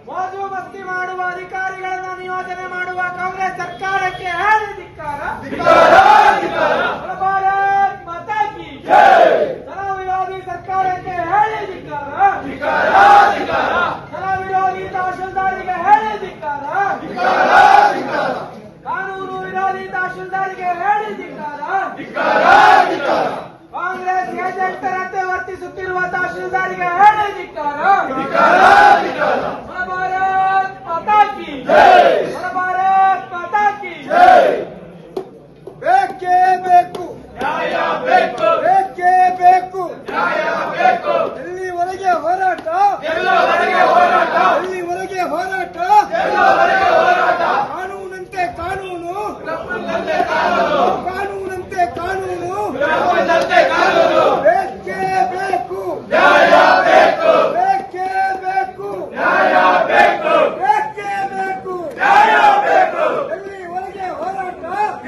ಮೋಜು ಮಸ್ತಿ ಮಾಡುವ ಅಧಿಕಾರಿಗಳನ್ನು ನಿಯೋಜನೆ ಮಾಡುವ ಕಾಂಗ್ರೆಸ್ ಸರ್ಕಾರಕ್ಕೆ ಹೇಳಿ ಧಿಕ್ಕಾರ. ಭಾರತ್ ಮಾತಾ ಕಿ ಜನ ವಿರೋಧಿ ಸರ್ಕಾರಕ್ಕೆ ಹೇಳಿ ಧಿಕ್ಕಾರ. ಜನ ವಿರೋಧಿ ತಹಶೀಲ್ದಾರಿಗೆ ಹೇಳಿ ಧಿಕ್ಕಾರ. ಕಾನೂನು ವಿರೋಧಿ ತಹಶೀಲ್ದಾರಿಗೆ ಹೇಳಿ ಧಿಕ್ಕಾರ. ಕಾಂಗ್ರೆಸ್ ಏಜೆಂಟರಂತೆ ವರ್ತಿಸುತ್ತಿರುವ ತಹಶೀಲ್ದಾರಿಗೆ ಹೇಳಿ ಧಿಕ್ಕಾರ. ಭಾರತ್ ಮಾತಾ ಕಿ ಭಾರತ್ ಮಾತಾ ಕಿ ಬೇಕೇ ಬೇಕು, ನ್ಯಾಯ ಬೇಕು, ಬೇಕೇ ಬೇಕು, ನ್ಯಾಯ ಬೇಕು, ಎಲ್ಲಿವರೆಗೆ ಹೋರಾಟ, ಎಲ್ಲವರೆಗೆ ಹೋರಾಟ, ಎಲ್ಲಿವರೆಗೆ ಹೋರಾಟ, ಎಲ್ಲವರೆಗೆ ಹೋರಾಟ, ಕಾನೂನಂತೆ ಕಾನೂನು, ತಪ್ಪಂತೆ ಕಾನೂನು, ಕಾನೂನಂತೆ ಕಾನೂನು, ತಪ್ಪಂತೆ ಕಾನೂನು, ಬೇಕೇ ಬೇಕು, ನ್ಯಾಯ ಬೇಕು, ಬೇಕೇ ಬೇಕು, ನ್ಯಾಯ ಬೇಕು, ಬೇಕೇ ಬೇಕು, ನ್ಯಾಯ ಬೇಕು, ಎಲ್ಲಿವರೆಗೆ ಹೋರಾಟ,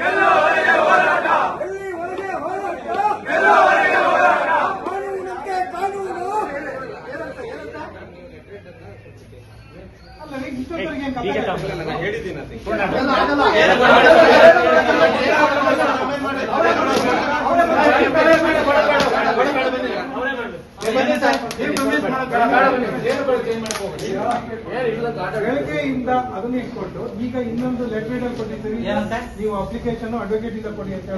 ಎಲ್ಲವರೆಗೆ ಹೋರಾಟ, ಎಲ್ಲಿವರೆಗೆ ಹೋರಾಟ, ಎಲ್ಲವರೆಗೆ ಹೋರಾಟ, ಕಾನೂನಂತೆ ಕಾನೂನು. ಬೆಳಗ್ಗೆಯಿಂದ ಅದನ್ನ ಇಟ್ಕೊಂಡು ಈಗ ಇನ್ನೊಂದು ಲೆಟರ್ ಕೊಟ್ಟಿದ್ದೀರಿ, ನೀವು ಅಪ್ಲಿಕೇಶನ್ ಅಡ್ವೊಕೇಟ್ ಇಂದ ಕೊಡಿ ಅಂತ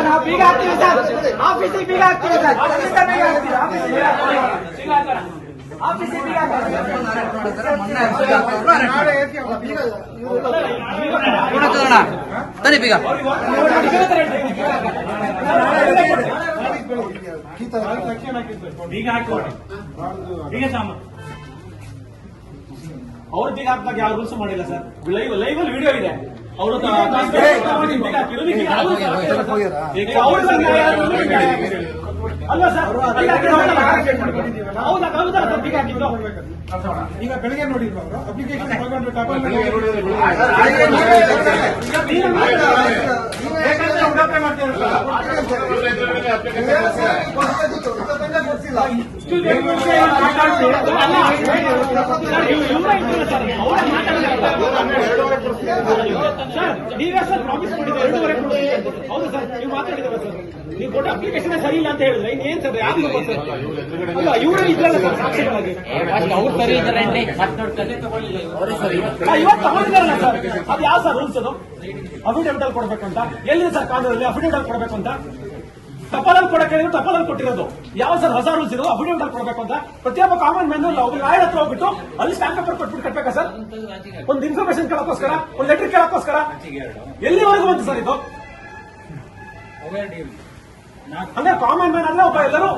ನಾವು ಬೀಗ ಹಾಕ್ತೀವಿ ಸರ್, ಆಫೀಸಿಗೆ ಬೀಗ ಹಾಕ್ತೀವಿ ಸರ್, ಅಲ್ಲಿಂದ ಬೀಗ ಹಾಕ್ತೀವಿ, ಆಫೀಸಿಗೆ ಬೀಗ ತನಿ ಬೀಗ ಬೀಗ ಹಾಕಿ ಬೀಗ ಸಾಮಾನು ಅವ್ರ ಬೀಗ ಹಾಕ್ದಾಗ ಯಾವ ರೂಲ್ಸ್ ಮಾಡಿಲ್ಲ ಸರ್. ಲೈವ್ ಅಲ್ಲಿ ವಿಡಿಯೋ ಇದೆ. ಅವರು ಅಲ್ಲ ಸರ್, ಹೌದಾ ಬೀಗ ಹಾಕಿದ್ರು. ಈಗ ಬೆಳಗ್ಗೆ ನೋಡಿದ್ರು ಅವರು ಅಪ್ಲಿಕೇಶನ್ ತಗೊಂಡು ಉಡಾಪಣೆ ಮಾಡ್ತಾರೆ. ನೀವೇ ಸರ್ ಪ್ರಾಮಿಸ್ ಮಾಡಿದ್ರೆ 2.5 ಕೊಡ್ತೀವಿ. ಹೌದು ಸರ್, ನೀವು ಮಾತಾಡಿದ್ರೆ ಸರ್, ನೀವು ಕೊಟ್ಟ ಅಪ್ಲಿಕೇಶನ್ ಸರಿ ಇಲ್ಲ ಅಂತ ಹೇಳಿದ್ರೆ ಇನ್ನೇನ್ ಸರ್ ಯಾಕೆ ಅಲ್ಲ ಇವರೇ ಇದ್ರಲ್ಲ ಸರ್ ಸಾಕ್ಷಿಗಳಾಗಿ ಅವ್ರು ಸರಿ ಇದ್ದಾರೆ ಇವತ್ತು ತಗೊಂಡಿದ್ದಾರಲ್ಲ ಸರ್. ಅದು ಯಾವ ಸರ್ ರೂಲ್ಸ್? ಅದು ಅಫಿಡೇವಿಟ್ ಅಲ್ಲಿ ಕೊಡ್ಬೇಕು ಅಂತ ಎಲ್ಲಿದೆ ಸರ್ ಕಾನೂನಲ್ಲಿ? ಅಫಿಡೇವಿಟ್ ಅಲ್ಲಿ ಕೊಡಬೇಕು ಅಂತ ಟಪಾಲಲ್ಲಿ ಕೊಡಕ್ಕೆ ಹೇಳಿದ್ರು, ಟಪಾಲಲ್ಲಿ ಕೊಟ್ಟಿರೋದು ಯಾವ ಸರ್ ಹೊಸ ರೂಲ್ಸ್ ಇರೋದು? ಅಫಿಡೇವಿಟ್ ಅಲ್ಲಿ ಕೊಡಬೇಕು ಅಂತ ಪ್ರತಿಯೊಬ್ಬ ಕಾಮನ್ ಮ್ಯಾನ್ ಒಬ್ಬ ಲಾಯರ್ ಹತ್ರ ಹೋಗ್ಬಿಟ್ಟು ಅಲ್ಲಿ ಸ್ಟ್ಯಾಂಪ್ ಪೇಪರ್ ಕೊಟ್ಬಿಟ್ಟು ಕಟ್ಬೇಕಾ ಸರ್? ಒಂದು ಇನ್ಫಾರ್ಮೇಶನ್ ಕೇಳಕ್ಕೋಸ್ಕರ, ಒಂದು ಲೆಟರ್ ಕೇಳಕ್ಕೋಸ್ಕರ ಎಲ್ಲಿವರೆಗೂ ಬಂತು ಸರ್ ಇದು? ಅಂದ್ರೆ ಕಾಮನ್ ಮ್ಯಾನ್ ಅಂದ್ರೆ ಒಬ್ಬ ಎಲ್ಲರೂ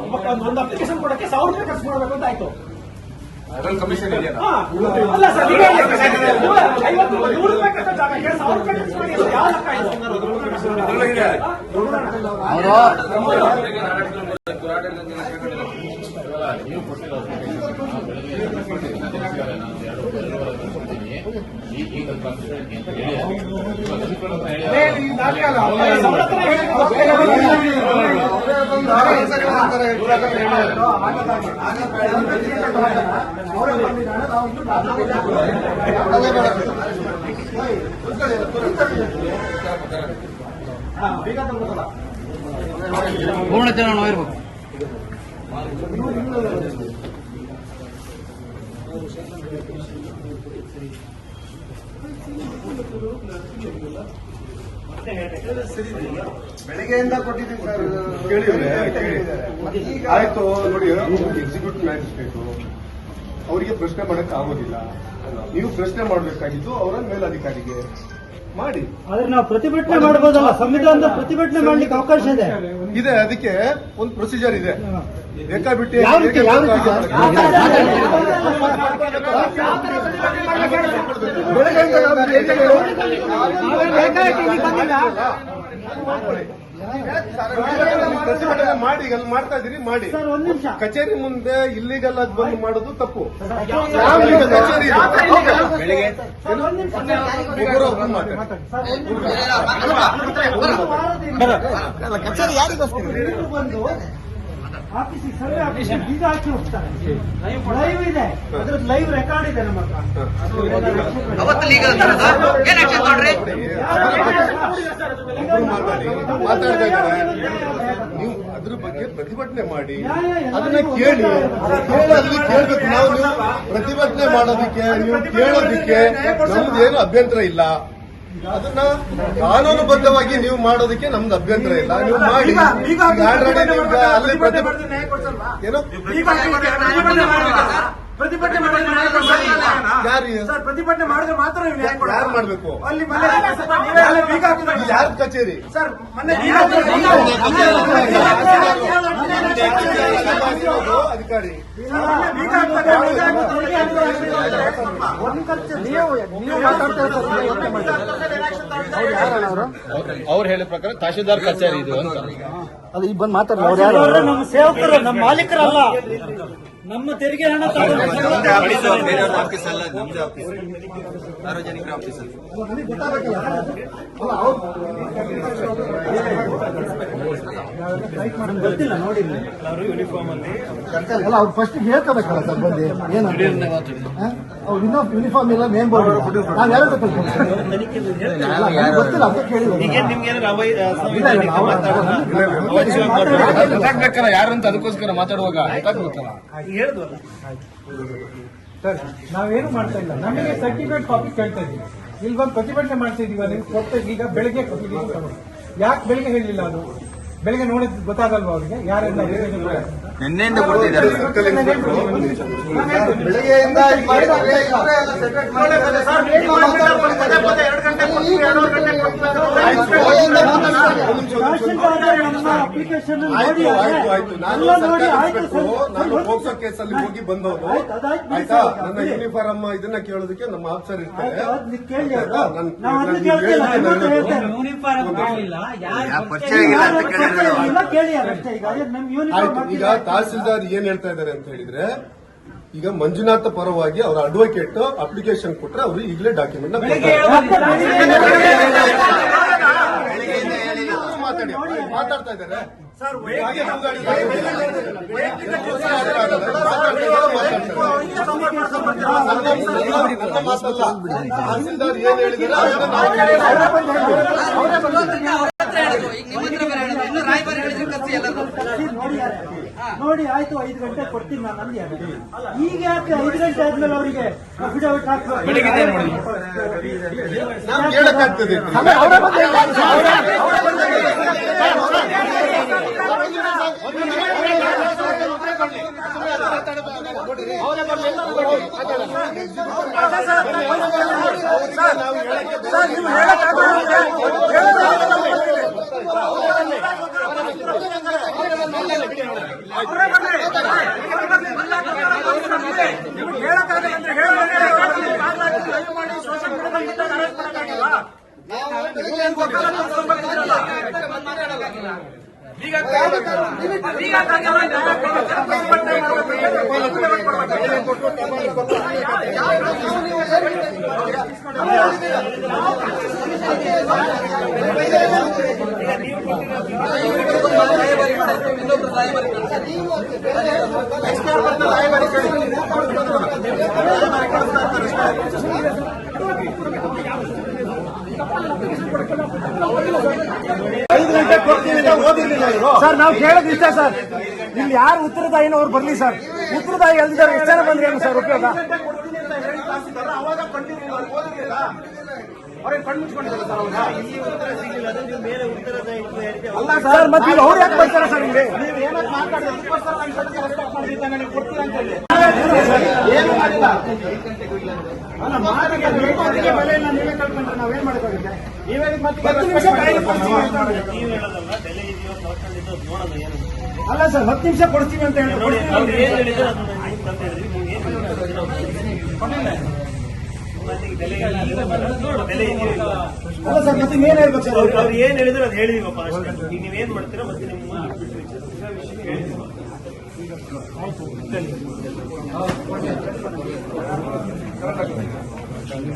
ಒಂದು ಅಪ್ಲಿಕೇಶನ್ ಕೊಡಕ್ಕೆ 1000 ರೂಪಾಯಿ ಖರ್ಚು ಮಾಡಬೇಕು ಅಂತ ಆಯ್ತು. ಅಲ್ಲ ಸರ್, 100 ರೂಪಾಯಿ ಕಟ್ಟೋ ಜಾಗಕ್ಕೆ 1000 ರೂಪಾಯಿ ಖರ್ಚು ಮಾಡಿ ಯಾವ ಲೆಕ್ಕ ಪೂರ್ಣ ಜನ ಇರ್ಬೇಕು. ಬೆಳಗ್ಗೆಯಿಂದ ಕೊಟ್ಟಿದ್ದೀವಿ ಸರ್. ಆಯ್ತು ನೋಡಿ, ಎಕ್ಸಿಕ್ಯೂಟಿವ್ ಮ್ಯಾಜಿಸ್ಟ್ರೇಟ್ ಅವರಿಗೆ ಪ್ರಶ್ನೆ ಮಾಡಕ್ ಆಗೋದಿಲ್ಲ. ನೀವು ಪ್ರಶ್ನೆ ಮಾಡಬೇಕಾಗಿದ್ದು ಅವರ ಮೇಲಧಿಕಾರಿಗೆ ಮಾಡಿ. ಆದ್ರೆ ನಾವು ಪ್ರತಿಭಟನೆ ಮಾಡಬಹುದಲ್ಲ, ಸಂವಿಧಾನದ ಪ್ರತಿಭಟನೆ ಮಾಡ್ಲಿಕ್ಕೆ ಅವಕಾಶ ಇದೆ. ಅದಕ್ಕೆ ಒಂದು ಪ್ರೊಸೀಜರ್ ಇದೆ. ಬೇಕಾಬಿಟ್ಟು ಪ್ರತಿಭಟನೆ ಮಾಡಿ ಅಲ್ಲಿ ಮಾಡ್ತಾ ಇದೀರಿ ಮಾಡಿ. ಸರ್ ಒಂದ್ ನಿಮಿಷ ಕಚೇರಿ ಮುಂದೆ ಇಲ್ಲಿಗಲ್ ಅದು ಬಂದು ಮಾಡೋದು ತಪ್ಪು. ಯಾವ ಈಗ ಕಚೇರಿ ಇದೆ? ಒಂದ್ ನಿಮಿಷ ಒಬ್ಬರು ಮಾತಾಡಿ. ಬಂದು ಆಫೀಸಿಗೆ ಸರ್ವೆ ಆಫೀಸಿಗೆ ಬೀಗ ಹಾಕಿ ಹೋಗ್ತಾರೆ. ಲೈವ್ ಇದೆ, ಅದ್ರ ಲೈವ್ ರೆಕಾರ್ಡ್ ಇದೆ ನಮ್ಮ ಹತ್ರ. ಅವತ್ತು ಲೀಗಲ್ ಏನ್ ಆಕ್ಷನ್ ಮಾಡ್ರಿ? ಒಬ್ರು ಮಾತಾಡ್ತಾ ಇದ್ದಾರೆ. ನೀವು ಅದ್ರ ಬಗ್ಗೆ ಪ್ರತಿಭಟನೆ ಮಾಡಿ, ಅದನ್ನ ಕೇಳಿ ಅಲ್ಲಿ ಕೇಳ್ಬೇಕು. ನಾವು ನೀವು ಪ್ರತಿಭಟನೆ ಮಾಡೋದಕ್ಕೆ, ನೀವು ಕೇಳೋದಕ್ಕೆ ನಮ್ದೇನು ಅಭ್ಯಂತರ ಇಲ್ಲ. ಅದನ್ನ ಕಾನೂನುಬದ್ಧವಾಗಿ ನೀವು ಮಾಡೋದಕ್ಕೆ ನಮ್ದು ಅಭ್ಯಂತರ ಇಲ್ಲ. ನೀವು ಮಾಡಿ. ಆಲ್ರೆಡಿ ನೀವು ಅಲ್ಲಿ ಪ್ರತಿಭಟನೆ ಏನೋ ಪ್ರತಿಭಟನೆ ಮಾಡಿದ್ರೆ ಯಾರು ಪ್ರತಿಭಟನೆ ಮಾಡಿದ್ರೆ ಮಾತ್ರ ನೀವು ನ್ಯಾಯ ಕೊಡೋದು. ಯಾರು ಮಾಡ್ಬೇಕು? ಅಲ್ಲಿ ಮೊನ್ನೆ ಬೀಗ ಹಾಕಿದ್ರೆ ಯಾರ ಕಚೇರಿ? ಸರ್ ಮೊನ್ನೆ ಅಧಿಕಾರಿ ಅವ್ರು ಹೇಳಿದ ಪ್ರಕಾರ ತಹಶೀಲ್ದಾರ್ ಕಚೇರಿ ಇದು ಅಂತ. ಅದು ಈಗ ಬಂದು ಮಾತಾಡ್ತಾರೆ. ನಮ್ಮ ಸೇವಕರು, ನಮ್ಮ ಮಾಲೀಕರಲ್ಲ, ನಮ್ಮ ತೆರಿಗೆ ಹಣ ಆಫೀಸ್ ಅಲ್ಲ, ನಮ್ದೇ ಆಫೀಸ್, ಸಾರ್ವಜನಿಕರ ಆಫೀಸ್ ಅಲ್ಲ. ಗೊತ್ತಿಲ್ಲ ನೋಡಿ. ಅಲ್ಲ ಅವ್ರು ಫಸ್ಟ್ ಹೇಳ್ಕೋಬೇಕಲ್ಲ ಸರ್ ಬಂದು ಏನು ಅವ್ರು ಇನ್ನೂ ಯೂನಿಫಾರ್ಮ್ ಇಲ್ಲ ಮೇನ್ ಬೋರ್ಡ್ ನಾವು ಯಾರು ಗೊತ್ತಿಲ್ಲ ಅಂತ ಗೊತ್ತಾಗ್ಬೇಕಲ್ಲ ಯಾರು ಅಂತ, ಅದಕ್ಕೋಸ್ಕರ ಮಾತಾಡುವಾಗ ಗೊತ್ತಾಗ್ಬೇಕಲ್ಲ. ಸರ್ ನಾವೇನು ಮಾಡ್ತಾ ಇಲ್ಲ. ನಮಗೆ ಸರ್ಟಿಫಿಕೇಟ್ ಕಾಪಿ ಕೇಳ್ತಾ ಇದ್ದೀವಿ. ಇಲ್ಲಿ ಬಂದು ಪ್ರತಿಭಟನೆ ಮಾಡ್ತಾ ಇದೀವಿ. ಅದನ್ನು ಕೊಡ್ತಾ ಈಗ ಬೆಳಗ್ಗೆ ಕೊಟ್ಟಿದ್ದೀವಿ. ಯಾಕೆ ಬೆಳಗ್ಗೆ ಹೇಳಿಲ್ಲ? ಅದು ಬೆಳಗ್ಗೆ ನೋಡಿದ್ ಗೊತ್ತಾಗಲ್ವಾ ಅವ್ರಿಗೆ ಯಾರೆಲ್ಲ ನಿನ್ನೆಯಿಂದ ಕೊಡ್ತಿದ್ದಾರೆ. ಬೆಳಗ್ಗೆಯಿಂದ ಅಪ್ಲಿಕೇಶನ್ ಆಯ್ತು ಆಯ್ತು ಆಯ್ತು. ನಾನು ಪೋಕ್ಸೋ ಕೇಸಲ್ಲಿ ಹೋಗಿ ಬಂದವರು. ಆಯ್ತಾ? ನನ್ನ ಯೂನಿಫಾರ್ಮ್ ಇದನ್ನ ಕೇಳೋದಕ್ಕೆ ನಮ್ಮ ಆಫೀಸರ್ ಇರ್ತಾರೆ. ಆಯ್ತು. ಈಗ ತಹಸೀಲ್ದಾರ್ ಏನ್ ಹೇಳ್ತಾ ಇದ್ದಾರೆ ಅಂತ ಹೇಳಿದ್ರೆ, ಈಗ ಮಂಜುನಾಥ ಪರವಾಗಿ ಅವರ ಅಡ್ವೊಕೇಟ್ ಅಪ್ಲಿಕೇಶನ್ ಕೊಟ್ರೆ ಅವರು ಈಗಲೇ ಡಾಕ್ಯುಮೆಂಟ್ ಮಾತಾಡ್ತಾ ಇದ್ದಾರೆ. ತಹಸೀಲ್ದಾರ್ ಏನ್ ಹೇಳಿದ್ದಾರೆ ನೋಡಿ ಆಯ್ತು, 5 ಗಂಟೆ ಕೊಡ್ತೀನಿ ನಾನು ಅಂದೆ. ಈಗ ಯಾಕೆ 5 ಗಂಟೆ ಆದ್ಮೇಲೆ ಅವರಿಗೆ ಅಫಿಡವಿಟ್ ಹಾಕ್ಬೇಕು? ನಾವು ಕೇಳಕ್ಕಾಗ್ತದೆ. ಸರ್ ನಾವು ಕೇಳೋದು ಇಷ್ಟ ಸರ್. ಇಲ್ಲಿ ಯಾರು ಉತ್ತರದಾಯಿನವ್ರು ಬರ್ಲಿ ಸರ್. ಉತ್ತರದಾಯಿ ಎಲ್ದಿದ್ದಾರೆ ಎಷ್ಟು ಜನ ಬಂದ್ರೆ ಏನು ಸರ್ ಉಪಯೋಗ? ಅಲ್ಲ ಸರ್, ಮತ್ತೆ ಈಗ ಅವ್ರು ಯಾಕೆ ಬರ್ತಾರೆ ಸರ್ ಇಲ್ಲಿ? ನಾವೇನ್ ಮಾಡಬೇಕಾಗುತ್ತೆ? ಅಲ್ಲ ಸರ್, 10 ನಿಮಿಷ ಕೊಡ್ತೀವಿ ಅಂತ ಹೇಳಿ ಅಲ್ಲ ಸರ್ ಮತ್ತೆ ಇನ್ನೇನ್ ಹೇಳ್ಬೇಕು ಸರ್ ಅವ್ರು? ಅವ್ರು ಏನ್ ಹೇಳಿದ್ರು ಅದು ಹೇಳಿದೀವಪ್ಪ ಅಷ್ಟೇ. ಈಗ ನೀವೇನ್ ಮಾಡ್ತೀರಾ ಮತ್ತೆ ನಿಮ್ಮ ಮುಂದೆ ಬಿಟ್ಬಿಟ್ರಿ ಹೇಳಿದೀವಿ.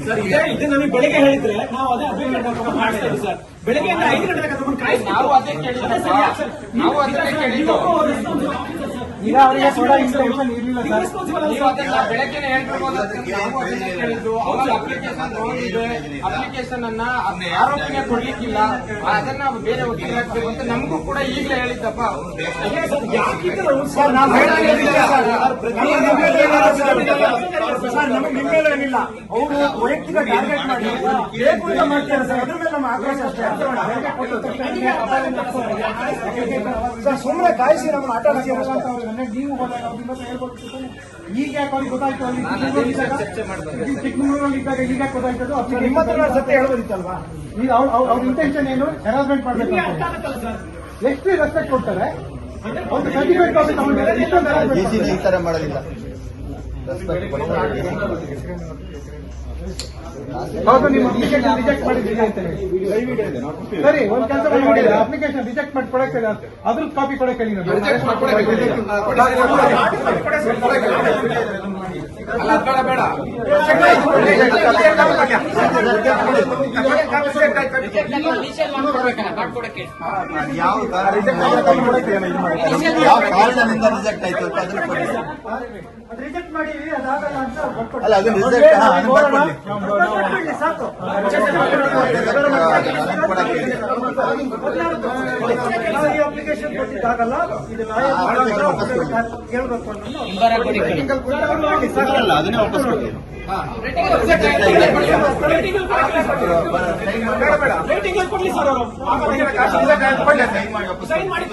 ಸರ್ ಇದು ನಮಗೆ ಬೆಳಿಗ್ಗೆ ಹೇಳಿದ್ರೆ ನಾವು ಅದೇ ಅಭಿಪ್ರಾಯ ಮಾಡ್ತೇವೆ ಸರ್. ಬೆಳಗ್ಗೆಯಿಂದ 5 ಗಂಟೆ ತಗೊಂಡು ಕಾಯಿಸ್ತೀವಿ. ನಾವು ಅದೇ ಕೇಳಿದ್ದು. ಈಗ ಅವರಿಗೆ ಕೂಡ ಇನ್ಸ್ಟ್ರಕ್ಷನ್ ಇರಲಿಲ್ಲ ಸರ್. ಬೆಳಗ್ಗೆನೆ ಹೇಳ್ತಿರ್ಬೋದು ಅಂತ ನಾವು ಅದನ್ನೇ ಕೇಳಿದ್ದು. ಅವ್ರು ಅಪ್ಲಿಕೇಶನ್ ನೋಡಿದ್ರೆ ಅಪ್ಲಿಕೇಶನ್ ಅನ್ನ ಆರೋಪಿಗೆ ಕೊಡ್ಲಿಕ್ಕಿಲ್ಲ, ಅದನ್ನ ಬೇರೆ ವಕೀಲ ಹಾಕ್ಬೇಕು ಅಂತ ನಮಗೂ ಕೂಡ ಈಗಲೇ ಹೇಳಿದ್ದಪ್ಪ. ಸರ್ ನಾವು ಹೇಳಿಲ್ಲ ಸರ್, ನಮಗೆ ನಿಮ್ಮ ಮೇಲೆ ಏನಿಲ್ಲ. ಅವರು ವೈಯಕ್ತಿಕ ಟಾರ್ಗೆಟ್ ಮಾಡಿ ಬೇಕು ಅಂತ ಮಾಡ್ತಾರೆ ಸರ್, ಅದ್ರ ಮೇಲೆ ನಮ್ಮ ಆಕ್ರೋಶ ಅಷ್ಟೇ. ಸರ್ ಸುಮ್ಮನೆ ಕಾಯಿಸಿ ನಮ್ಮನ್ನು ಆಟ ಆಡಿಸಿ ನೀವು ಹೋದಾಗ ಅವ್ರಿಗೆ ಮತ್ತೆ ಹೇಳ್ಕೊಡ್ತಿತ್ತು. ಈಗ ಯಾಕೆ ಅವ್ರಿಗೆ ಗೊತ್ತಾಯ್ತು? ಅಲ್ಲಿ ಚಿಕ್ಕಮಗಳೂರಲ್ಲಿ ಇದ್ದಾಗ ಈಗ ಯಾಕೆ ಗೊತ್ತಾಯ್ತದು? ನಿಮ್ಮ ಹತ್ರ ಸತ್ಯ ಹೇಳ್ಬೋದಿತ್ತಲ್ವಾ? ಈಗ ಅವ್ರ ಇಂಟೆನ್ಷನ್ ಏನು? ಹೆರಾಸ್ಮೆಂಟ್ ಮಾಡ್ಬೇಕು ಅಂತ. ಎಷ್ಟು ರೆಸ್ಪೆಕ್ಟ್ ಕೊಡ್ತಾರೆ? ಒಂದು ಸರ್ಟಿಫಿಕೇಟ್ ಕಾಪಿ ತಗೊಂಡಿದ್ದಾರೆ, ಇಷ್ಟೊಂದು harassment ಈ ತರ ಮಾಡೋದಿಲ್ಲ. ಹೌದು, ನಿಮ್ಮ ಅಪ್ಲಿಕೇಶನ್ ರಿಜೆಕ್ಟ್ ಮಾಡಿದ್ದೀರಿ ಅಂತ ಹೇಳಿ. ಸರಿ, ಒಂದು ಕೆಲಸ ಮಾಡಿ, ಅಪ್ಲಿಕೇಶನ್ ರಿಜೆಕ್ಟ್ ಮಾಡಿ ಕೊಡಕ್ಕೆ ಅದ್ರ ಕಾಪಿ ಕೊಡಕ್ಕೆ ಹೇಳಿ. ಬೇಡ ಯಾವ ಕಾರಣದಿಂದ ರಿಜೆಕ್ಟ್ ಆಯ್ತು ಅಂತ ಅದನ್ನ ಕೊಡಿ. ಅದು ರಿಜೆಕ್ಟ್ ಮಾಡಿವಿ ಅದಾಗಲ್ಲ ಅಂತ ಬರ್ಕೊಡಿ. ಅಲ್ಲ ಅದು ರಿಜೆಕ್ಟ್ ಬರ್ಕೊಡಿ, ಸಾಕು. ನಾವು ಈ ಅಪ್ಲಿಕೇಶನ್ ಕೊಟ್ಟಿದ್ದಾಗಲ್ಲ ಇದು ಕೇಳಬೇಕು ಅಲ್ಲ ಅದನ್ನೇ ವಾಪಸ್ ಕೊಡ್ತೀನಿ. ರೇಟಿಂಗ್ ಕೊಡ್ಲಿ ಸರ್ ಅವರು. ಸೈನ್ ಮಾಡಿ ವಾಪಸ್ ಸೈನ್ ಮಾಡಿ